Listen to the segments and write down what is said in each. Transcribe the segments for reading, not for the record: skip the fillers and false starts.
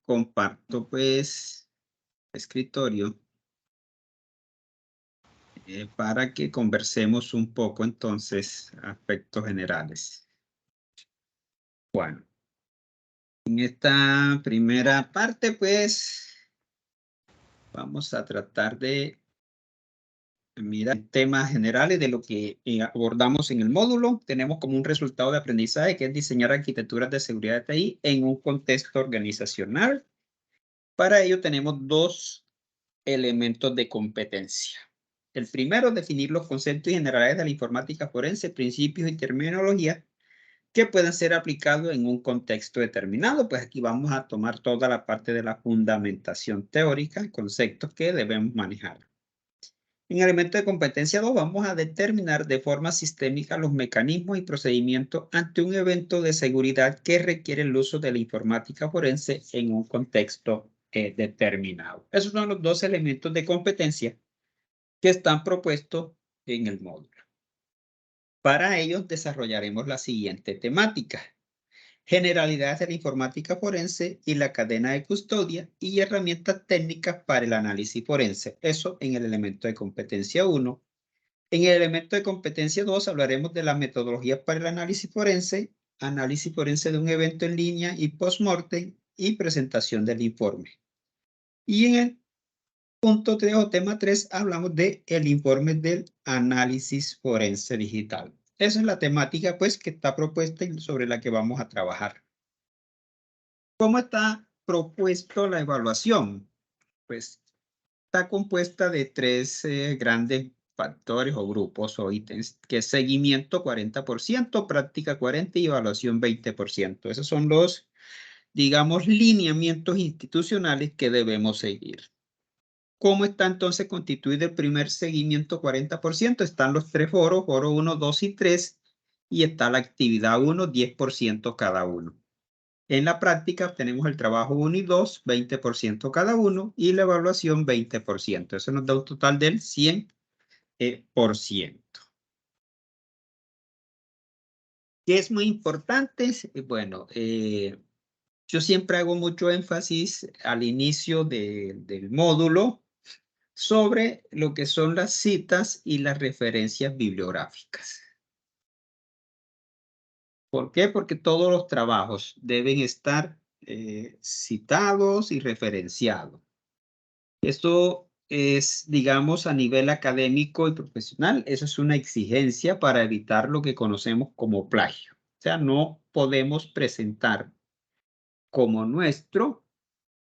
comparto pues escritorio para que conversemos un poco entonces aspectos generales. Bueno, en esta primera parte pues vamos a tratar de mirar temas generales de lo que abordamos en el módulo. Tenemos como un resultado de aprendizaje que es diseñar arquitecturas de seguridad de TI en un contexto organizacional. Para ello tenemos dos elementos de competencia. El primero, definir los conceptos generales de la informática forense, principios y terminología que pueden ser aplicados en un contexto determinado. Pues aquí vamos a tomar toda la parte de la fundamentación teórica, conceptos que debemos manejar. En el elemento de competencia 2 vamos a determinar de forma sistémica los mecanismos y procedimientos ante un evento de seguridad que requiere el uso de la informática forense en un contexto determinado. Esos son los dos elementos de competencia que están propuestos en el módulo. Para ello desarrollaremos la siguiente temática: generalidades de la informática forense y la cadena de custodia y herramientas técnicas para el análisis forense. Eso en el elemento de competencia 1. En el elemento de competencia 2 hablaremos de la metodología para el análisis forense de un evento en línea y post-mortem y presentación del informe. Y en el punto 3 o tema 3 hablamos del informe del análisis forense digital. Esa es la temática pues que está propuesta y sobre la que vamos a trabajar. ¿Cómo está propuesto la evaluación? Pues está compuesta de tres grandes factores o grupos o ítems, que es seguimiento 40%, práctica 40% y evaluación 20%. Esos son los, digamos, lineamientos institucionales que debemos seguir. ¿Cómo está entonces constituido el primer seguimiento 40%? Están los tres foros, foro 1, 2 y 3, y está la actividad 1, 10% cada uno. En la práctica tenemos el trabajo 1 y 2, 20% cada uno, y la evaluación 20%. Eso nos da un total del 100%. ¿Qué es muy importante? Bueno, yo siempre hago mucho énfasis al inicio del módulo sobre lo que son las citas y las referencias bibliográficas. ¿Por qué? Porque todos los trabajos deben estar citados y referenciados. Esto es, digamos, a nivel académico y profesional, eso es una exigencia para evitar lo que conocemos como plagio. O sea, no podemos presentar como nuestro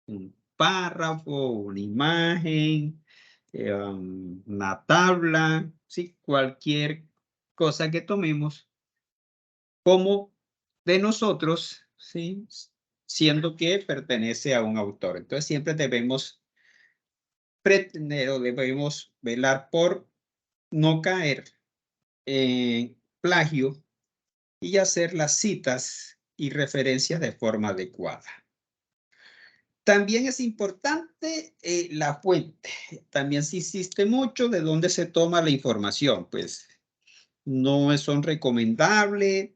un párrafo, una imagen, una tabla, ¿sí? Cualquier cosa que tomemos como de nosotros, ¿sí? Siendo que pertenece a un autor. Entonces siempre debemos pretender o debemos velar por no caer en plagio y hacer las citas y referencias de forma adecuada. También es importante la fuente. También se insiste mucho de dónde se toma la información. Pues no son recomendables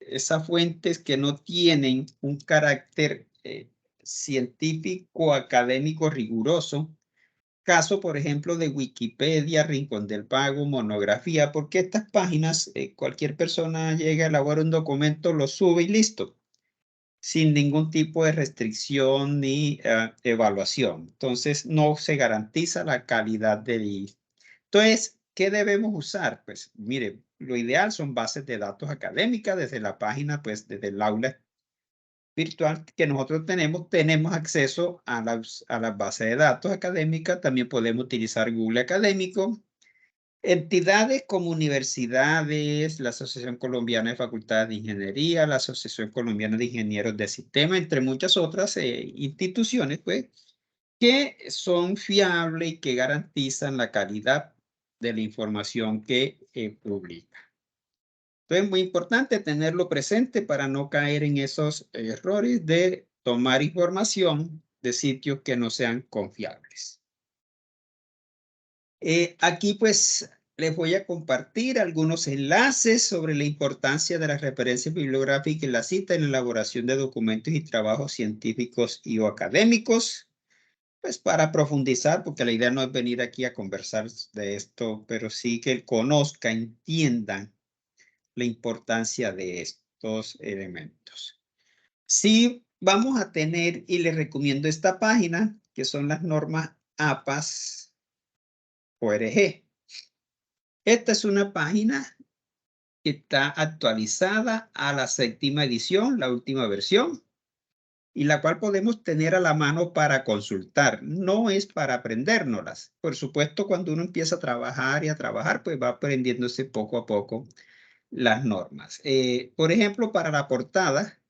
esas fuentes que no tienen un carácter científico, académico riguroso. Caso, por ejemplo, de Wikipedia, Rincón del Vago, Monografía, porque estas páginas, cualquier persona llega, elabora un documento, lo sube y listo, sin ningún tipo de restricción ni evaluación. Entonces, no se garantiza la calidad del... Entonces, ¿qué debemos usar? Pues, mire, lo ideal son bases de datos académicas desde la página, pues, desde el aula virtual que nosotros tenemos acceso a las bases de datos académicas. También podemos utilizar Google Académico. Entidades como universidades, la Asociación Colombiana de Facultades de Ingeniería, la Asociación Colombiana de Ingenieros de Sistemas, entre muchas otras instituciones, pues, que son fiables y que garantizan la calidad de la información que publica. Entonces, es muy importante tenerlo presente para no caer en esos errores de tomar información de sitios que no sean confiables. Aquí, pues, les voy a compartir algunos enlaces sobre la importancia de las referencias bibliográficas en la cita en la elaboración de documentos y trabajos científicos y o académicos. Pues para profundizar, porque la idea no es venir aquí a conversar de esto, pero sí que conozcan, entiendan la importancia de estos elementos. Sí, vamos a tener, y les recomiendo esta página, que son las normas APAS-ORG. Esta es una página que está actualizada a la 7ª edición, la última versión, y la cual podemos tener a la mano para consultar. No es para aprendérnoslas. Por supuesto, cuando uno empieza a trabajar y a trabajar, pues va aprendiéndose poco a poco las normas. Por ejemplo, para la portada,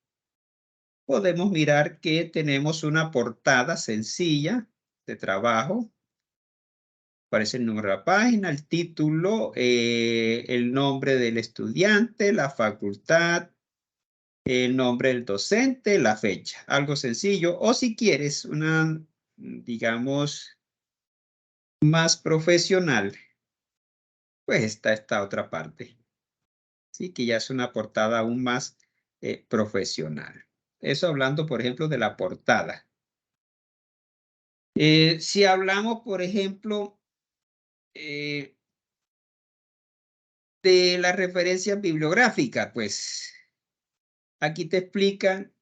podemos mirar que tenemos una portada sencilla de trabajo. Aparece el número de la página, el título, el nombre del estudiante, la facultad, el nombre del docente, la fecha. Algo sencillo. O si quieres una, digamos, más profesional, pues está esta otra parte. Sí, que ya es una portada aún más profesional. Eso hablando, por ejemplo, de la portada. Si hablamos, por ejemplo, de la referencia bibliográfica, pues aquí te explican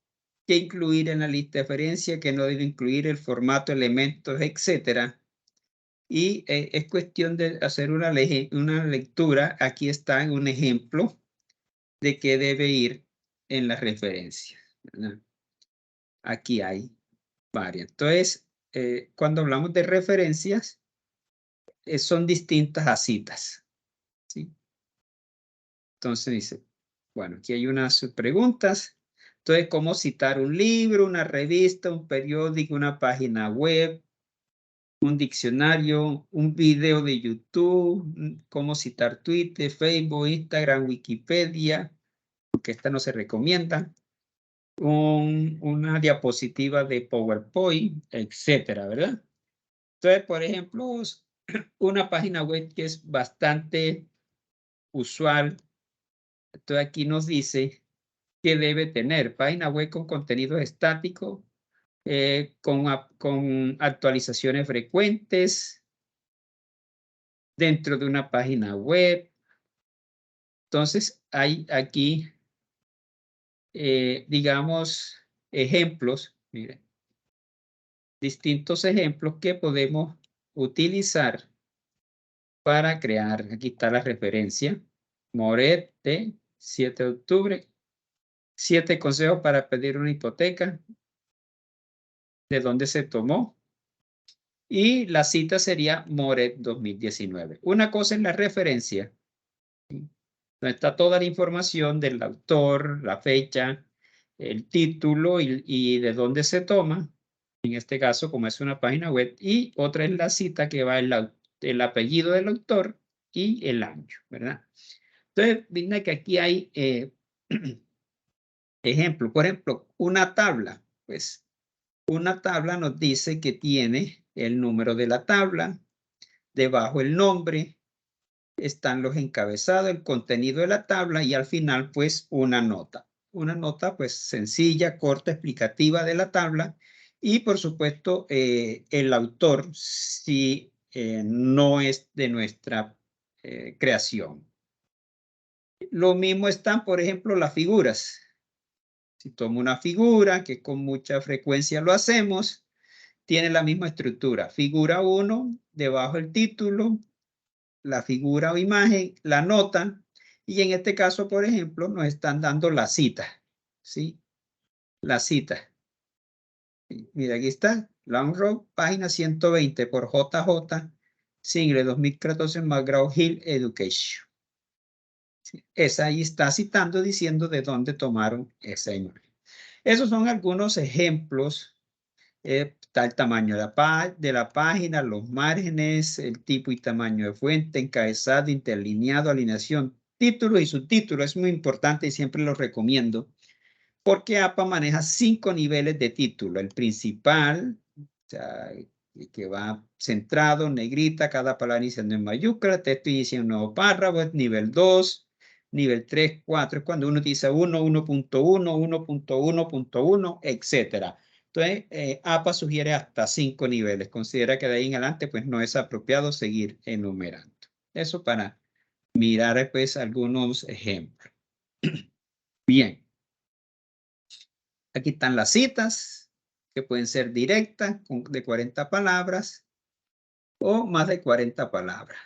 qué incluir en la lista de referencia, qué no debe incluir, el formato, elementos, etcétera. Y es cuestión de hacer una lectura. Aquí está un ejemplo de qué debe ir en la referencia, ¿verdad? Aquí hay varias. Entonces, cuando hablamos de referencias, son distintas a citas, ¿sí? Entonces dice, bueno, aquí hay unas preguntas. Entonces, ¿cómo citar un libro, una revista, un periódico, una página web, un diccionario, un video de YouTube? ¿Cómo citar Twitter, Facebook, Instagram, Wikipedia? Porque esta no se recomienda. Una diapositiva de PowerPoint, etcétera, ¿verdad? Entonces, por ejemplo, una página web que es bastante usual. Entonces, aquí nos dice que debe tener página web con contenido estático, con actualizaciones frecuentes dentro de una página web. Entonces, hay aquí, digamos, ejemplos, miren, distintos ejemplos que podemos utilizar para crear. Aquí está la referencia. Moret, de 7 de octubre. 7 consejos para pedir una hipoteca. ¿De dónde se tomó? Y la cita sería Moret 2019. Una cosa es la referencia, donde está toda la información del autor, la fecha, el título y de dónde se toma. En este caso, como es una página web. Y otra es la cita, que va el apellido del autor y el año, ¿verdad? Entonces, mira que aquí hay ejemplos. Por ejemplo, una tabla. Pues una tabla nos dice que tiene el número de la tabla, debajo el nombre, están los encabezados, el contenido de la tabla y al final pues una nota. Una nota pues sencilla, corta, explicativa de la tabla y por supuesto el autor si no es de nuestra creación. Lo mismo están, por ejemplo, las figuras. Si tomo una figura, que con mucha frecuencia lo hacemos, tiene la misma estructura. Figura 1, debajo el título, la figura o imagen, la nota, y en este caso, por ejemplo, nos están dando la cita, ¿sí? La cita. Mira, aquí está, Long página 120 por JJ, Single 2014, McGraw-Hill Education. ¿Sí? Esa ahí está citando, diciendo de dónde tomaron esa imagen. Esos son algunos ejemplos. Está el tamaño de la página, los márgenes, el tipo y tamaño de fuente, encabezado, interlineado, alineación, título y subtítulo. Es muy importante y siempre lo recomiendo porque APA maneja 5 niveles de título. El principal, o sea, que va centrado, negrita, cada palabra iniciando en mayúscula, texto inicia un nuevo párrafo, es nivel 2, nivel 3, 4, es cuando uno utiliza 1, 1.1, 1.1.1, etcétera. Entonces, APA sugiere hasta 5 niveles. Considera que de ahí en adelante, pues no es apropiado seguir enumerando. Eso para mirar, pues, algunos ejemplos. Bien. Aquí están las citas, que pueden ser directas, de 40 palabras, o más de 40 palabras.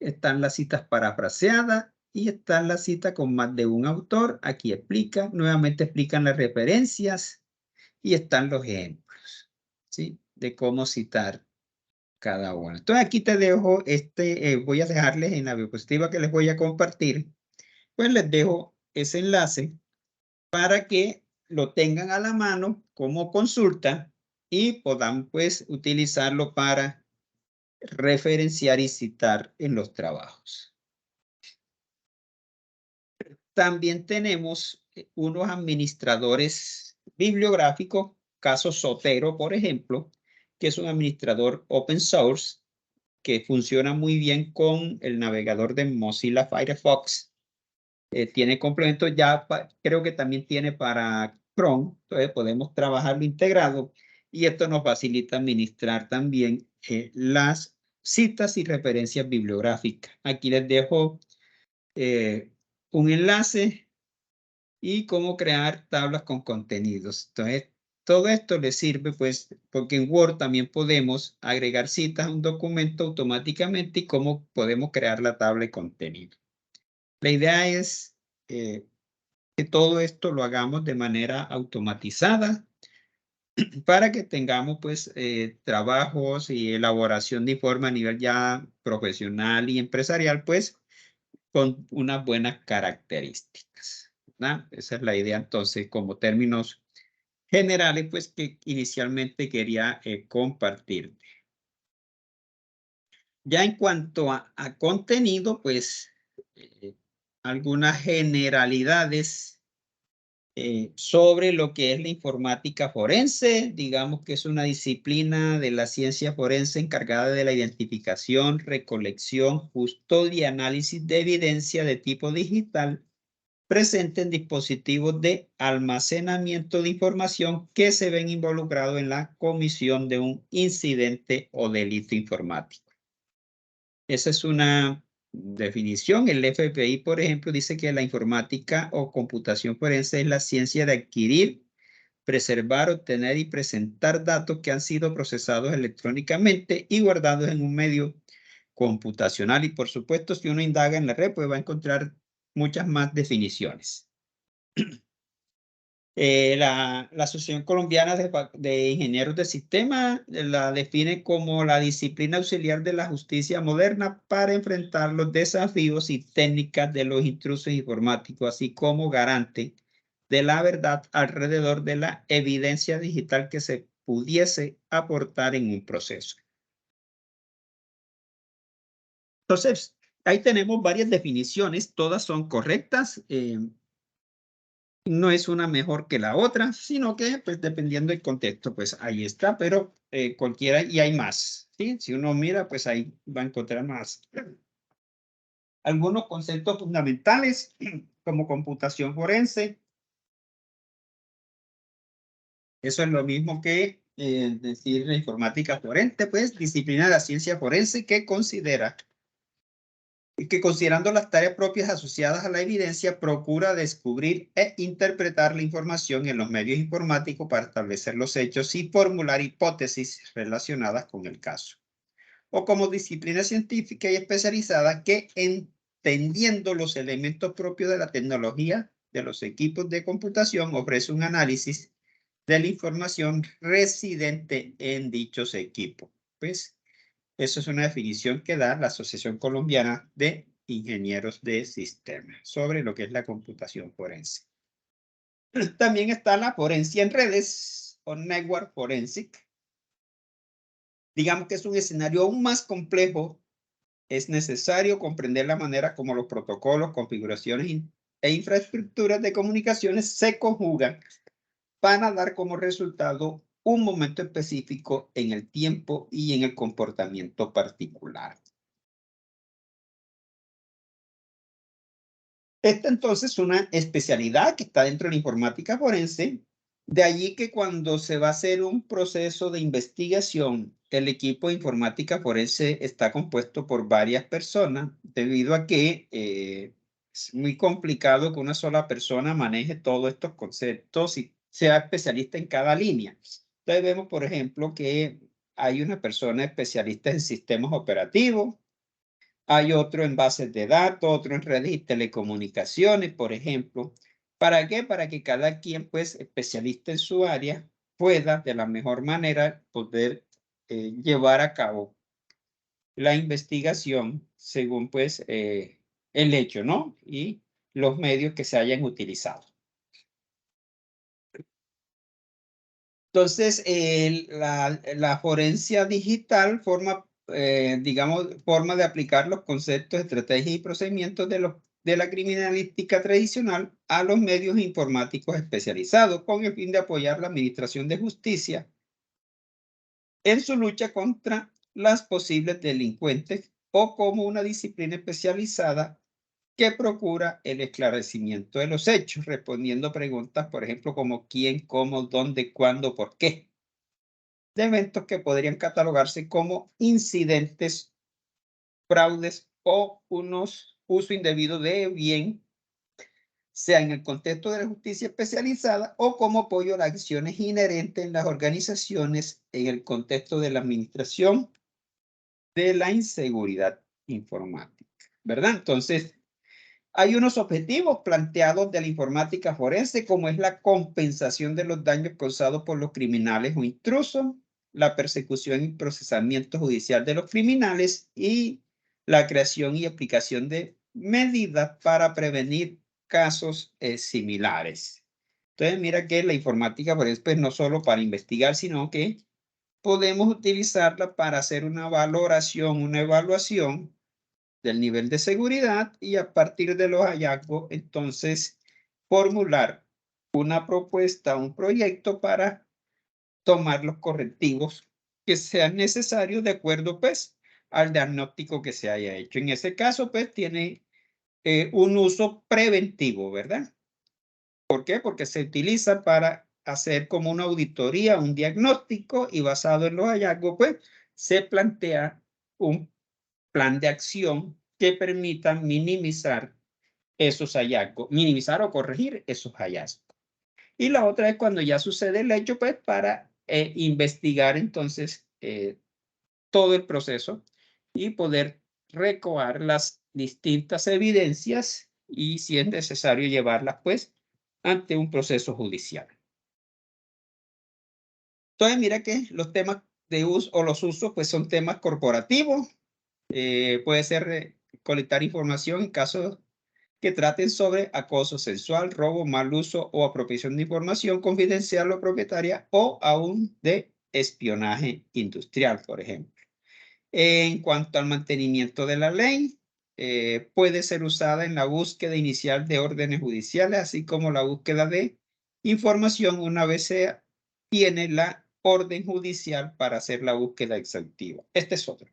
Están las citas parafraseadas y están las citas con más de un autor. Aquí explica, nuevamente explican las referencias y están los ejemplos, ¿sí? De cómo citar cada una. Entonces aquí te dejo voy a dejarles en la diapositiva que les voy a compartir, pues les dejo ese enlace para que lo tengan a la mano como consulta y puedan pues utilizarlo para referenciar y citar en los trabajos. También tenemos unos administradores bibliográficos, caso Zotero, por ejemplo, que es un administrador open source que funciona muy bien con el navegador de Mozilla Firefox. Tiene complemento ya, creo que también tiene para Chrome, entonces podemos trabajarlo integrado y esto nos facilita administrar también las citas y referencias bibliográficas. Aquí les dejo un enlace y cómo crear tablas con contenidos. Entonces, todo esto les sirve, pues, porque en Word también podemos agregar citas a un documento automáticamente y cómo podemos crear la tabla de contenido. La idea es que todo esto lo hagamos de manera automatizada para que tengamos, pues, trabajos y elaboración de informe a nivel ya profesional y empresarial, pues, con unas buenas características, ¿verdad? Esa es la idea, entonces, como términos generales, pues, que inicialmente quería compartirte. Ya en cuanto a contenido, pues, algunas generalidades sobre lo que es la informática forense. Digamos que es una disciplina de la ciencia forense encargada de la identificación, recolección, custodia y análisis de evidencia de tipo digital presente en dispositivos de almacenamiento de información que se ven involucrados en la comisión de un incidente o delito informático. Esa es una definición. El FBI, por ejemplo, dice que la informática o computación forense es la ciencia de adquirir, preservar, obtener y presentar datos que han sido procesados electrónicamente y guardados en un medio computacional. Y por supuesto, si uno indaga en la red, pues va a encontrar muchas más definiciones. La Asociación Colombiana de Ingenieros de Sistemas la define como la disciplina auxiliar de la justicia moderna para enfrentar los desafíos y técnicas de los intrusos informáticos, así como garante de la verdad alrededor de la evidencia digital que se pudiese aportar en un proceso. Entonces, ahí tenemos varias definiciones, todas son correctas. No es una mejor que la otra, sino que, pues, dependiendo del contexto, pues ahí está, pero cualquiera, y hay más, ¿sí? Si uno mira, pues ahí va a encontrar más. Algunos conceptos fundamentales, como computación forense. Eso es lo mismo que decir la informática forense, pues, disciplina de la ciencia forense que considera y que considerando las tareas propias asociadas a la evidencia, procura descubrir e interpretar la información en los medios informáticos para establecer los hechos y formular hipótesis relacionadas con el caso. O como disciplina científica y especializada que, entendiendo los elementos propios de la tecnología de los equipos de computación, ofrece un análisis de la información residente en dichos equipos. Pues, eso es una definición que da la Asociación Colombiana de Ingenieros de Sistemas sobre lo que es la computación forense. También está la forencia en redes o network forensic. Digamos que es un escenario aún más complejo. Es necesario comprender la manera como los protocolos, configuraciones e infraestructuras de comunicaciones se conjugan para dar como resultado un momento específico en el tiempo y en el comportamiento particular. Esta entonces es una especialidad que está dentro de la informática forense. De allí que cuando se va a hacer un proceso de investigación, el equipo de informática forense está compuesto por varias personas, debido a que es muy complicado que una sola persona maneje todos estos conceptos y sea especialista en cada línea. Entonces vemos, por ejemplo, que hay una persona especialista en sistemas operativos, hay otro en bases de datos, otro en redes y telecomunicaciones, por ejemplo. ¿Para qué? Para que cada quien, pues, especialista en su área, pueda de la mejor manera poder llevar a cabo la investigación según, pues, el hecho, ¿no? Y los medios que se hayan utilizado. Entonces, la forencia digital forma, digamos, forma de aplicar los conceptos, estrategias y procedimientos de la criminalística tradicional a los medios informáticos especializados con el fin de apoyar la administración de justicia en su lucha contra las posibles delincuentes o como una disciplina especializada que procura el esclarecimiento de los hechos, respondiendo preguntas, por ejemplo, como quién, cómo, dónde, cuándo, por qué, de eventos que podrían catalogarse como incidentes, fraudes o uso indebido de bien, sea en el contexto de la justicia especializada o como apoyo a las acciones inherentes en las organizaciones en el contexto de la administración de la inseguridad informática, ¿verdad? Entonces, hay unos objetivos planteados de la informática forense, como es la compensación de los daños causados por los criminales o intrusos, la persecución y procesamiento judicial de los criminales y la creación y aplicación de medidas para prevenir casos similares. Entonces, mira que la informática forense, pues, no solo para investigar, sino que podemos utilizarla para hacer una valoración, una evaluación del nivel de seguridad y a partir de los hallazgos, entonces, formular una propuesta, un proyecto para tomar los correctivos que sean necesarios de acuerdo, pues, al diagnóstico que se haya hecho. En ese caso, pues, tiene un uso preventivo, ¿verdad? ¿Por qué? Porque se utiliza para hacer como una auditoría, un diagnóstico y basado en los hallazgos, pues, se plantea un plan de acción que permita minimizar esos hallazgos, minimizar o corregir esos hallazgos. Y la otra es cuando ya sucede el hecho, pues para investigar entonces todo el proceso y poder recabar las distintas evidencias y si es necesario llevarlas pues ante un proceso judicial. Entonces mira que los temas de uso o los usos pues son temas corporativos, puede ser colectar información en casos que traten sobre acoso sexual, robo, mal uso o apropiación de información confidencial o propietaria o aún de espionaje industrial, por ejemplo. En cuanto al mantenimiento de la ley, puede ser usada en la búsqueda inicial de órdenes judiciales, así como la búsqueda de información una vez se tiene la orden judicial para hacer la búsqueda exhaustiva. Este es otro.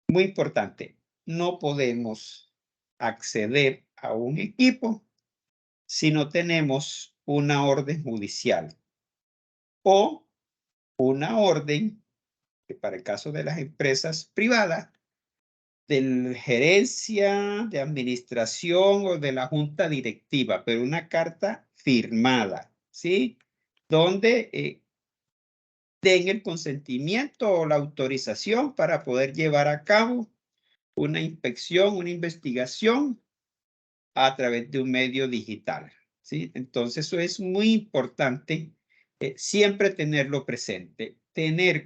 Muy importante, no podemos acceder a un equipo si no tenemos una orden judicial o una orden, que para el caso de las empresas privadas, de gerencia, de administración o de la junta directiva, pero una carta firmada, ¿sí? Donde den el consentimiento o la autorización para poder llevar a cabo una inspección, una investigación a través de un medio digital, ¿sí? Entonces, eso es muy importante, siempre tenerlo presente,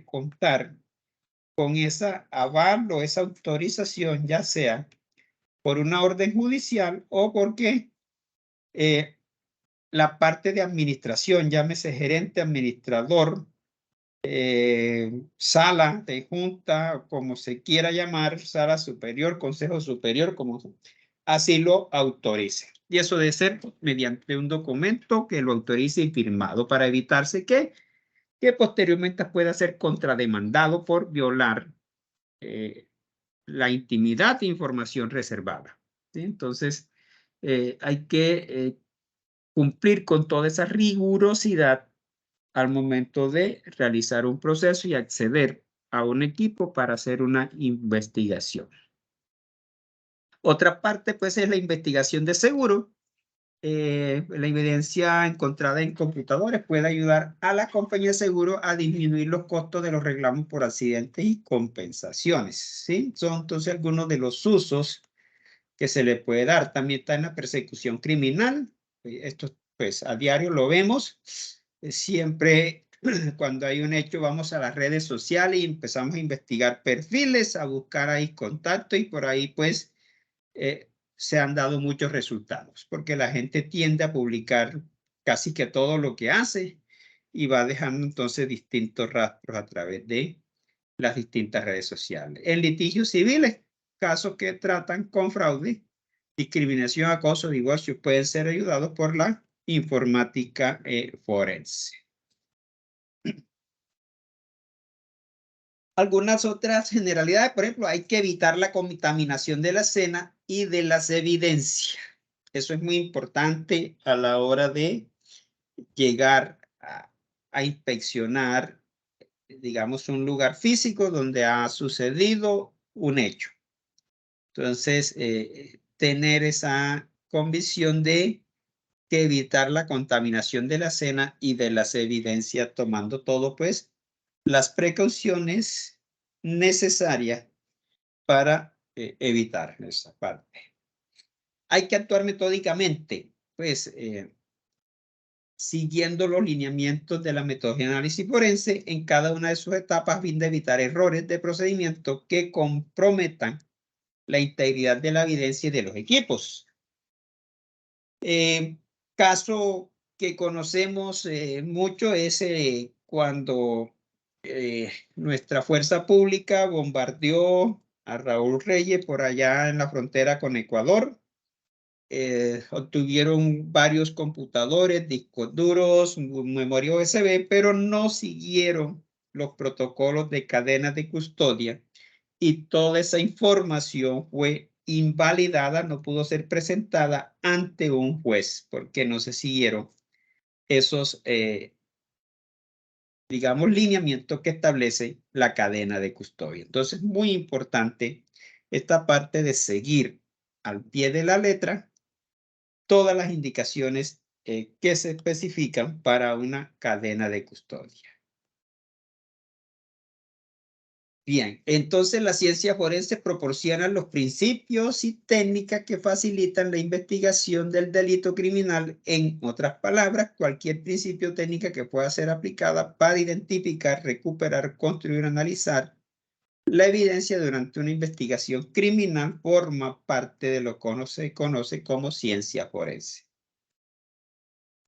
contar con esa aval o esa autorización, ya sea por una orden judicial o porque la parte de administración, llámese gerente, administrador, sala de junta, como se quiera llamar, sala superior, consejo superior, como así lo autorice. Y eso debe ser mediante un documento que lo autorice y firmado para evitarse que que posteriormente pueda ser contrademandado por violar la intimidad de información reservada, ¿sí? Entonces, hay que cumplir con toda esa rigurosidad al momento de realizar un proceso y acceder a un equipo para hacer una investigación. Otra parte, pues, es la investigación de seguro. La evidencia encontrada en computadores puede ayudar a la compañía de seguro a disminuir los costos de los reclamos por accidentes y compensaciones, ¿sí? Son entonces algunos de los usos que se le puede dar. También está en la persecución criminal. Esto, pues, a diario lo vemos. Siempre cuando hay un hecho, vamos a las redes sociales y empezamos a investigar perfiles, a buscar ahí contactos y por ahí, pues, se han dado muchos resultados, porque la gente tiende a publicar casi que todo lo que hace y va dejando entonces distintos rastros a través de las distintas redes sociales. En litigios civiles, casos que tratan con fraude, discriminación, acoso, divorcio, pueden ser ayudados por la informática forense. Algunas otras generalidades, por ejemplo, hay que evitar la contaminación de la escena y de las evidencias. Eso es muy importante a la hora de llegar a inspeccionar, digamos, un lugar físico donde ha sucedido un hecho. Entonces, tener esa convicción de que evitar la contaminación de la escena y de las evidencias, tomando todo, pues, las precauciones necesarias para evitar esa parte. Hay que actuar metódicamente, pues, siguiendo los lineamientos de la metodología de análisis forense en cada una de sus etapas a fin de evitar errores de procedimiento que comprometan la integridad de la evidencia y de los equipos. Caso que conocemos mucho es cuando nuestra fuerza pública bombardeó a Raúl Reyes por allá en la frontera con Ecuador. Obtuvieron varios computadores, discos duros, memoria USB, pero no siguieron los protocolos de cadenas de custodia y toda esa información fue invalidada, no pudo ser presentada ante un juez porque no se siguieron esos, digamos, lineamientos que establece la cadena de custodia. Entonces, muy importante esta parte de seguir al pie de la letra todas las indicaciones que se especifican para una cadena de custodia. Bien, entonces la ciencia forense proporciona los principios y técnicas que facilitan la investigación del delito criminal. En otras palabras, cualquier principio o técnica que pueda ser aplicada para identificar, recuperar, construir, analizar la evidencia durante una investigación criminal forma parte de lo que se conoce como ciencia forense.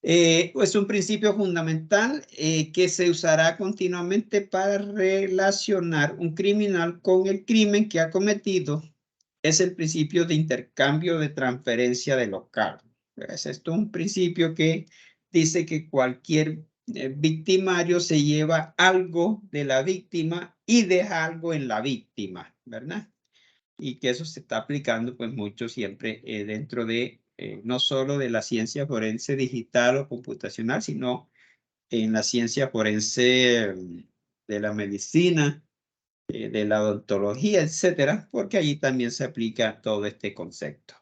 Es un principio fundamental que se usará continuamente para relacionar un criminal con el crimen que ha cometido. Es el principio de intercambio de transferencia de los cargos. Esto es un principio que dice que cualquier victimario se lleva algo de la víctima y deja algo en la víctima, ¿verdad? Y que eso se está aplicando pues mucho siempre dentro de no solo de la ciencia forense digital o computacional, sino en la ciencia forense de la medicina, de la odontología, etcétera, porque allí también se aplica todo este concepto.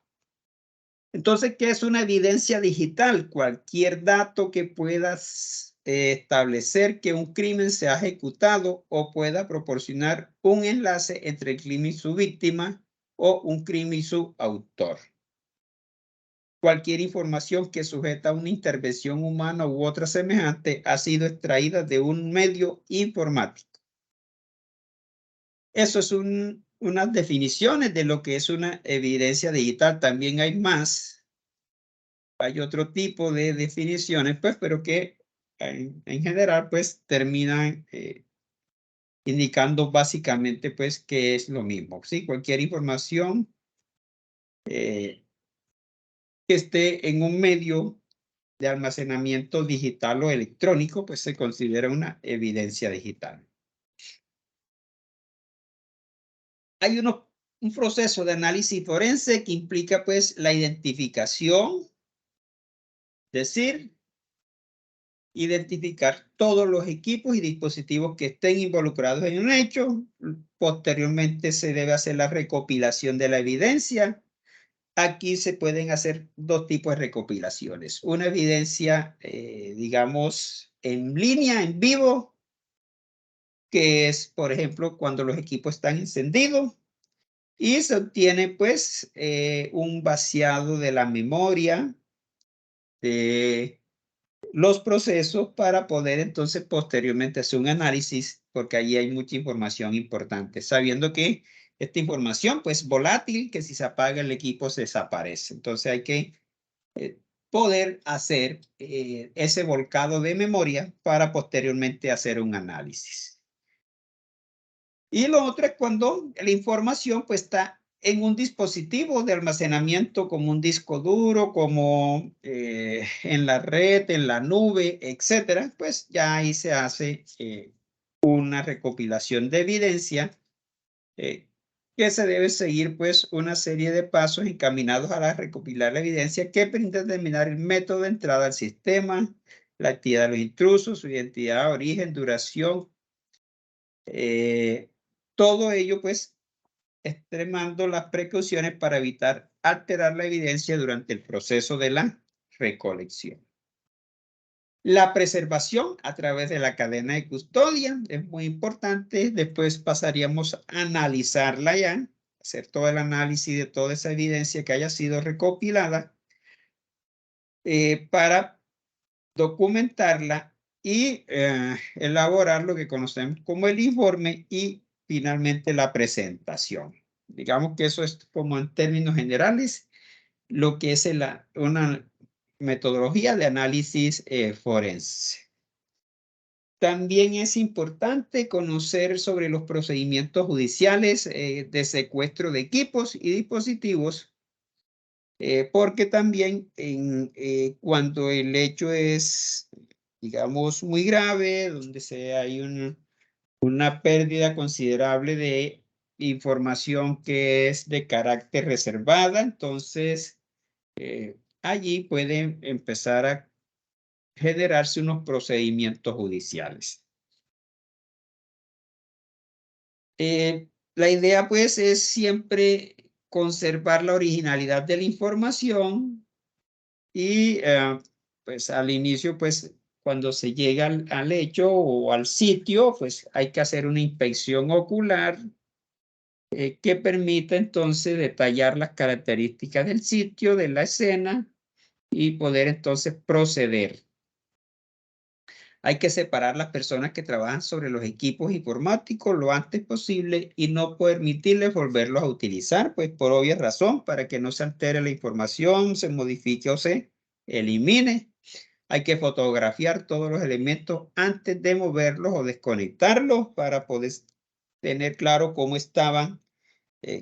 Entonces, ¿qué es una evidencia digital? Cualquier dato que puedas establecer que un crimen se ha ejecutado o pueda proporcionar un enlace entre el crimen y su víctima o un crimen y su autor. Cualquier información que sujeta a una intervención humana u otra semejante ha sido extraída de un medio informático. Eso es unas definiciones de lo que es una evidencia digital. También hay más. Hay otro tipo de definiciones, pues, pero que en general, pues, terminan indicando básicamente, pues, que es lo mismo, ¿sí? Cualquier información que esté en un medio de almacenamiento digital o electrónico, pues se considera una evidencia digital. Hay un proceso de análisis forense que implica pues la identificación, es decir, identificar todos los equipos y dispositivos que estén involucrados en un hecho. Posteriormente se debe hacer la recopilación de la evidencia. Aquí se pueden hacer dos tipos de recopilaciones. Una evidencia, digamos, en línea, en vivo, que es, por ejemplo, cuando los equipos están encendidos, y se obtiene, pues, un vaciado de la memoria de los procesos para poder entonces posteriormente hacer un análisis, porque allí hay mucha información importante, sabiendo que esta información, pues, volátil, que si se apaga el equipo se desaparece. Entonces hay que poder hacer ese volcado de memoria para posteriormente hacer un análisis. Y lo otro es cuando la información pues está en un dispositivo de almacenamiento como un disco duro, como en la red, en la nube, etcétera, pues ya ahí se hace una recopilación de evidencia que se debe seguir pues una serie de pasos encaminados a recopilar la evidencia que permite determinar el método de entrada al sistema, la actividad de los intrusos, su identidad, origen, duración, todo ello pues extremando las precauciones para evitar alterar la evidencia durante el proceso de la recolección. La preservación a través de la cadena de custodia es muy importante. Después pasaríamos a analizarla ya, hacer todo el análisis de toda esa evidencia que haya sido recopilada para documentarla y elaborar lo que conocemos como el informe y finalmente la presentación. Digamos que eso es como en términos generales lo que es una metodología de análisis forense. También es importante conocer sobre los procedimientos judiciales de secuestro de equipos y dispositivos, porque también cuando el hecho es, digamos, muy grave, donde hay una pérdida considerable de información que es de carácter reservada, entonces allí pueden empezar a generarse unos procedimientos judiciales. La idea, pues, es siempre conservar la originalidad de la información y, pues, al inicio, pues, cuando se llega al hecho o al sitio, pues, hay que hacer una inspección ocular que permita, entonces, detallar las características del sitio, de la escena y poder, entonces, proceder. Hay que separar las personas que trabajan sobre los equipos informáticos lo antes posible y no permitirles volverlos a utilizar, pues por obvia razón, para que no se altere la información, se modifique o se elimine. Hay que fotografiar todos los elementos antes de moverlos o desconectarlos para poder tener claro cómo estaban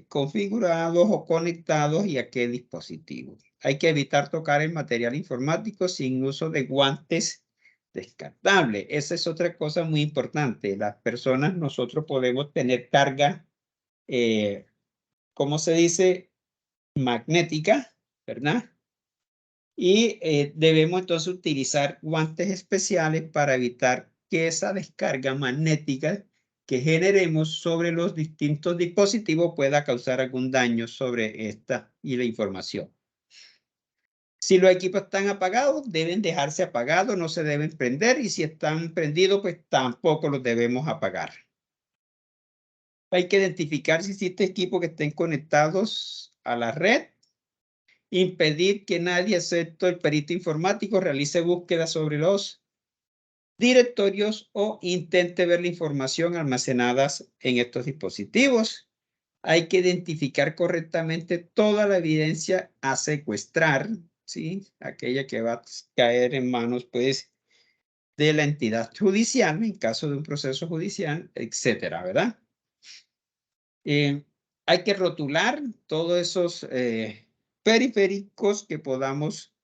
configurados o conectados y a qué dispositivo. Hay que evitar tocar el material informático sin uso de guantes descartables. Esa es otra cosa muy importante. Las personas, nosotros podemos tener carga, ¿cómo se dice? Magnética, ¿verdad? Y debemos entonces utilizar guantes especiales para evitar que esa descarga magnética que generemos sobre los distintos dispositivos pueda causar algún daño sobre esta y la información. Si los equipos están apagados, deben dejarse apagados, no se deben prender, y si están prendidos, pues tampoco los debemos apagar. Hay que identificar si existe equipos que estén conectados a la red, impedir que nadie, excepto el perito informático, realice búsqueda sobre los directorios o intente ver la información almacenadas en estos dispositivos. Hay que identificar correctamente toda la evidencia a secuestrar, ¿sí? Aquella que va a caer en manos, pues, de la entidad judicial en caso de un proceso judicial, etcétera, ¿verdad? Hay que rotular todos esos periféricos que podamos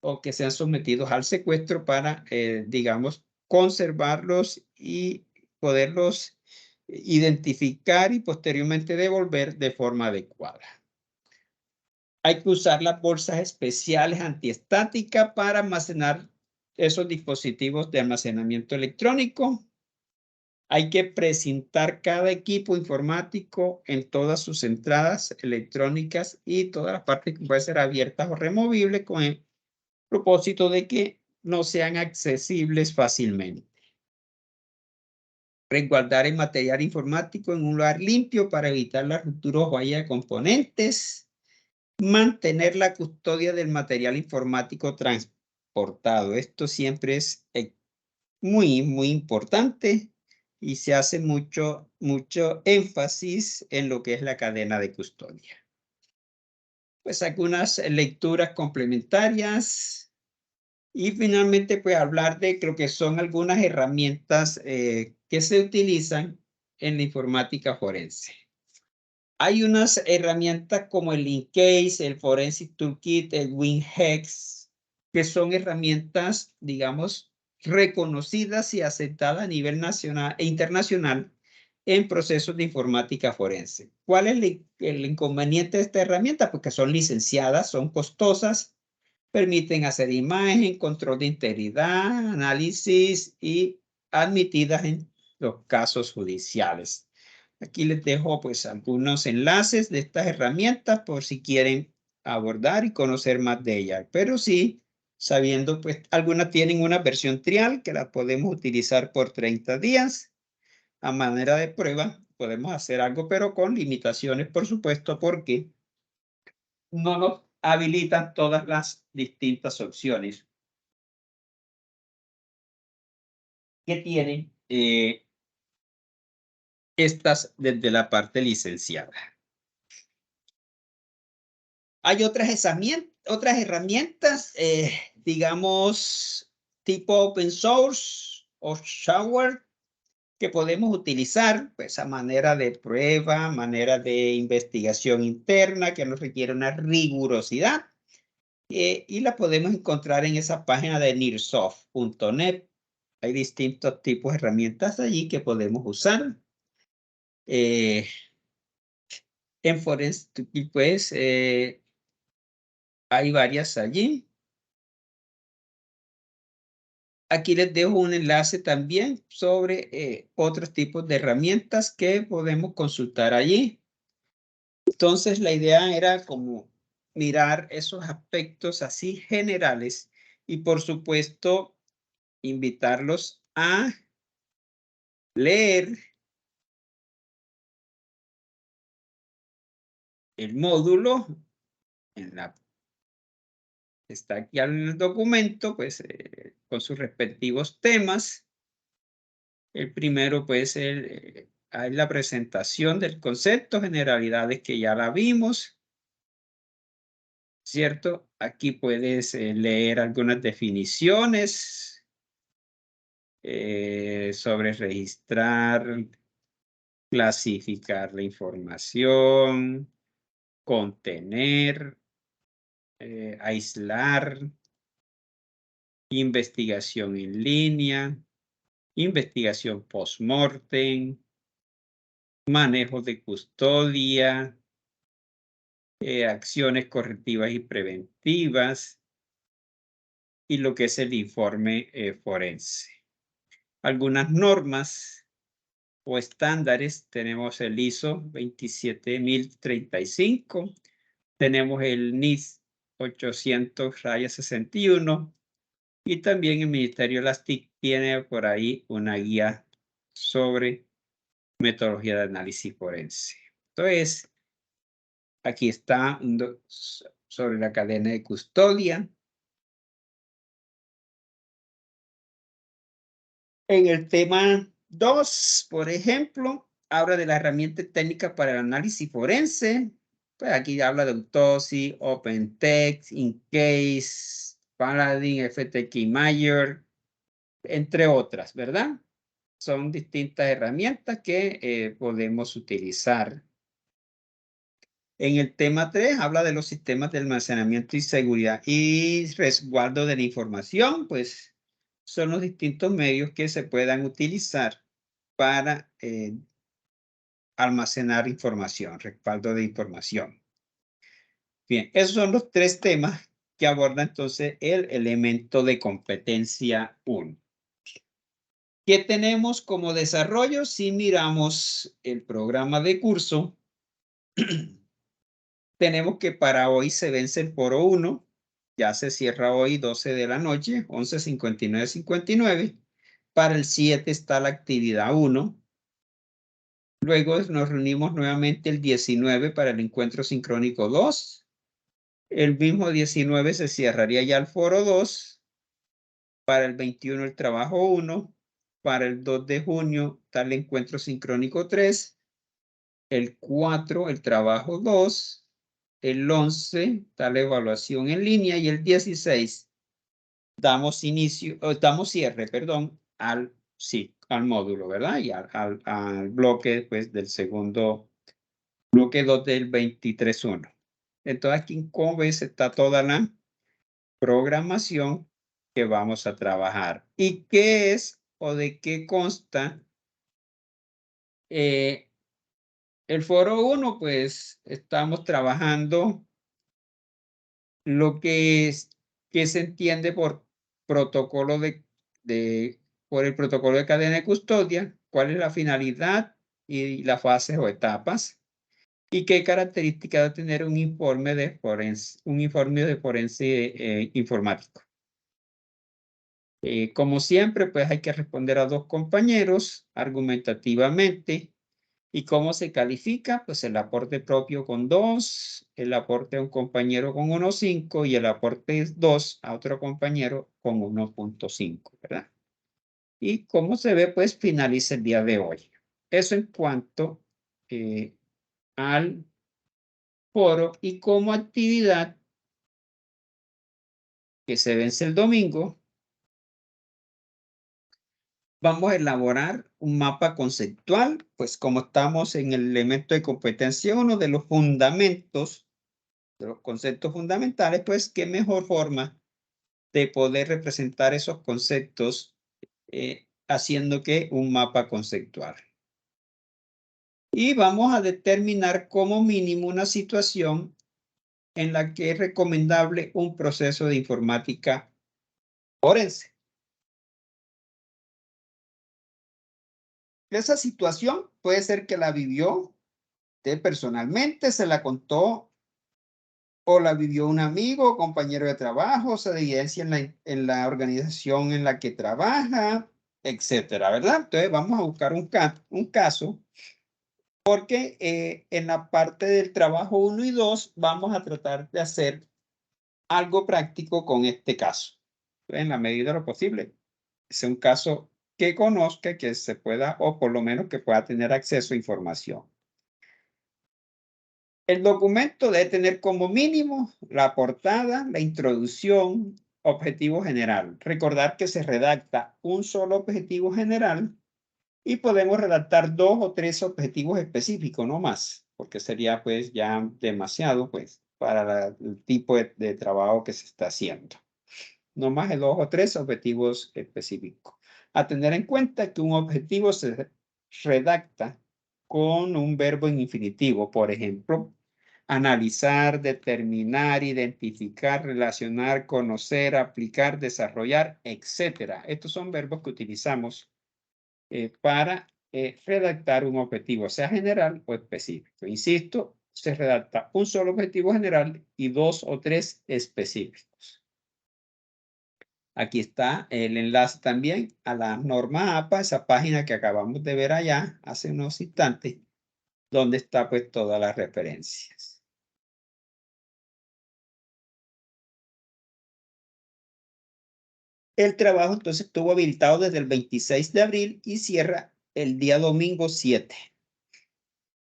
o que sean sometidos al secuestro para, digamos, conservarlos y poderlos identificar y posteriormente devolver de forma adecuada. Hay que usar las bolsas especiales antiestáticas para almacenar esos dispositivos de almacenamiento electrónico. Hay que precintar cada equipo informático en todas sus entradas electrónicas y todas las partes que pueden ser abiertas o removibles con el propósito de que no sean accesibles fácilmente. Resguardar el material informático en un lugar limpio para evitar la ruptura o falla de componentes. Mantener la custodia del material informático transportado. Esto siempre es muy, muy importante y se hace mucho énfasis en lo que es la cadena de custodia. Pues algunas lecturas complementarias y finalmente pues hablar de lo que son algunas herramientas que se utilizan en la informática forense. Hay unas herramientas como el Linkase, el Forensic Toolkit, el WinHex, que son herramientas, digamos, reconocidas y aceptadas a nivel nacional e internacional en procesos de informática forense. ¿Cuál es el inconveniente de esta herramienta? Porque son licenciadas, son costosas, permiten hacer imagen, control de integridad, análisis y admitidas en los casos judiciales. Aquí les dejo pues algunos enlaces de estas herramientas por si quieren abordar y conocer más de ellas. Pero sí, sabiendo pues algunas tienen una versión trial que la podemos utilizar por 30 días a manera de prueba. Podemos hacer algo pero con limitaciones por supuesto porque no nos habilitan todas las distintas opciones que tienen estas desde la parte licenciada. Hay otras herramientas, digamos, tipo open source o shareware que podemos utilizar pues, a manera de prueba, manera de investigación interna que nos requiere una rigurosidad y la podemos encontrar en esa página de nearsoft.net. Hay distintos tipos de herramientas allí que podemos usar. En Forensic, pues, hay varias allí. Aquí les dejo un enlace también sobre otros tipos de herramientas que podemos consultar allí. Entonces, la idea era como mirar esos aspectos así generales y, por supuesto, invitarlos a leer el módulo está aquí en el documento, pues, con sus respectivos temas. El primero, pues, hay la presentación del concepto, generalidades que ya la vimos, ¿cierto? Aquí puedes leer algunas definiciones sobre registrar, clasificar la información, contener, aislar, investigación en línea, investigación post-mortem, manejo de custodia, acciones correctivas y preventivas, y lo que es el informe forense. Algunas normas o estándares, tenemos el ISO 27035, tenemos el NIST 800-61, y también el Ministerio de las TIC tiene por ahí una guía sobre metodología de análisis forense. Entonces, aquí está sobre la cadena de custodia. En el tema 2, por ejemplo, habla de la herramienta técnica para el análisis forense. Pues aquí habla de Autopsy, OpenText, InCase, Paladin, FTK Major, entre otras, ¿verdad? Son distintas herramientas que podemos utilizar. En el tema 3 habla de los sistemas de almacenamiento y seguridad y resguardo de la información, pues son los distintos medios que se puedan utilizar para almacenar información, respaldo de información. Bien, esos son los 3 temas que aborda entonces el elemento de competencia 1. ¿Qué tenemos como desarrollo? Si miramos el programa de curso, tenemos que para hoy se vence el foro 1, ya se cierra hoy 12 de la noche, 11:59:59. Para el 7 está la actividad 1. Luego nos reunimos nuevamente el 19 para el encuentro sincrónico 2. El mismo 19 se cerraría ya el foro 2. Para el 21 el trabajo 1. Para el 2 de junio está el encuentro sincrónico 3. El 4 el trabajo 2. El 11 está la evaluación en línea y el 16 damos cierre, perdón, al módulo, ¿verdad? Y al bloque pues, del segundo, bloque 2 del 23.1. Entonces aquí, como ves, está toda la programación que vamos a trabajar. ¿Y qué es o de qué consta el foro 1? Pues estamos trabajando lo que se entiende por protocolo por el protocolo de cadena de custodia, cuál es la finalidad y las fases o etapas, y qué características debe tener un informe de forense informático. Como siempre, pues hay que responder a 2 compañeros argumentativamente. ¿Y cómo se califica? Pues el aporte propio con 2, el aporte a un compañero con 1.5 y el aporte 2 a otro compañero con 1.5, ¿verdad? Y como se ve, pues finaliza el día de hoy. Eso en cuanto al foro, y como actividad que se vence el domingo, vamos a elaborar un mapa conceptual, pues como estamos en el elemento de competencia 1 de los fundamentos, de los conceptos fundamentales, pues qué mejor forma de poder representar esos conceptos haciendo que un mapa conceptual. Y vamos a determinar como mínimo una situación en la que es recomendable un proceso de informática forense. Esa situación puede ser que la vivió personalmente, se la contó o la vivió un amigo, compañero de trabajo, se evidencia en la organización en la que trabaja, etcétera, ¿verdad? Entonces vamos a buscar un caso, porque en la parte del trabajo 1 y 2 vamos a tratar de hacer algo práctico con este caso. Entonces, en la medida de lo posible, es un caso que conozca, que se pueda, o por lo menos que pueda tener acceso a información. El documento debe tener como mínimo la portada, la introducción, objetivo general. Recordar que se redacta un solo objetivo general y podemos redactar 2 o 3 objetivos específicos, no más, porque sería pues ya demasiado pues para el tipo de trabajo que se está haciendo. No más de 2 o 3 objetivos específicos. A tener en cuenta que un objetivo se redacta con un verbo en infinitivo, por ejemplo, analizar, determinar, identificar, relacionar, conocer, aplicar, desarrollar, etcétera. Estos son verbos que utilizamos para redactar un objetivo, sea general o específico. Insisto, se redacta un solo objetivo general y 2 o 3 específicos. Aquí está el enlace también a la norma APA, esa página que acabamos de ver allá hace unos instantes, donde está pues todas las referencias. El trabajo entonces estuvo habilitado desde el 26 de abril y cierra el día domingo 7.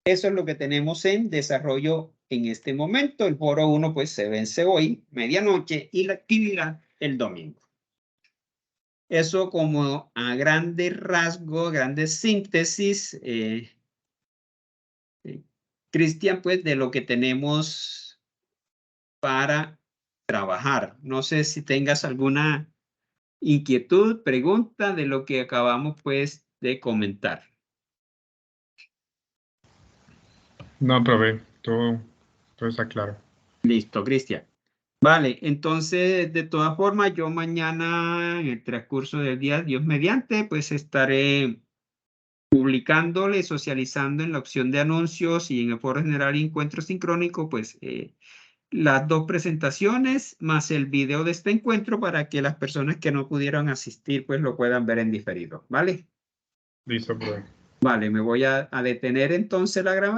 Eso es lo que tenemos en desarrollo en este momento. El foro 1 pues se vence hoy, medianoche, y la actividad el domingo. Eso como a grandes rasgos, grandes síntesis, Cristian, pues de lo que tenemos para trabajar. No sé si tengas alguna inquietud, pregunta de lo que acabamos pues de comentar. No, profe, todo está claro. Listo, Cristian. Vale, entonces, de todas formas, yo mañana, en el transcurso del día, Dios mediante, pues estaré publicándole, socializando en la opción de anuncios y en el foro general y encuentro sincrónico, pues las dos presentaciones más el video de este encuentro para que las personas que no pudieron asistir, pues lo puedan ver en diferido, ¿vale? Listo, profe. Vale, me voy a detener entonces la grabación.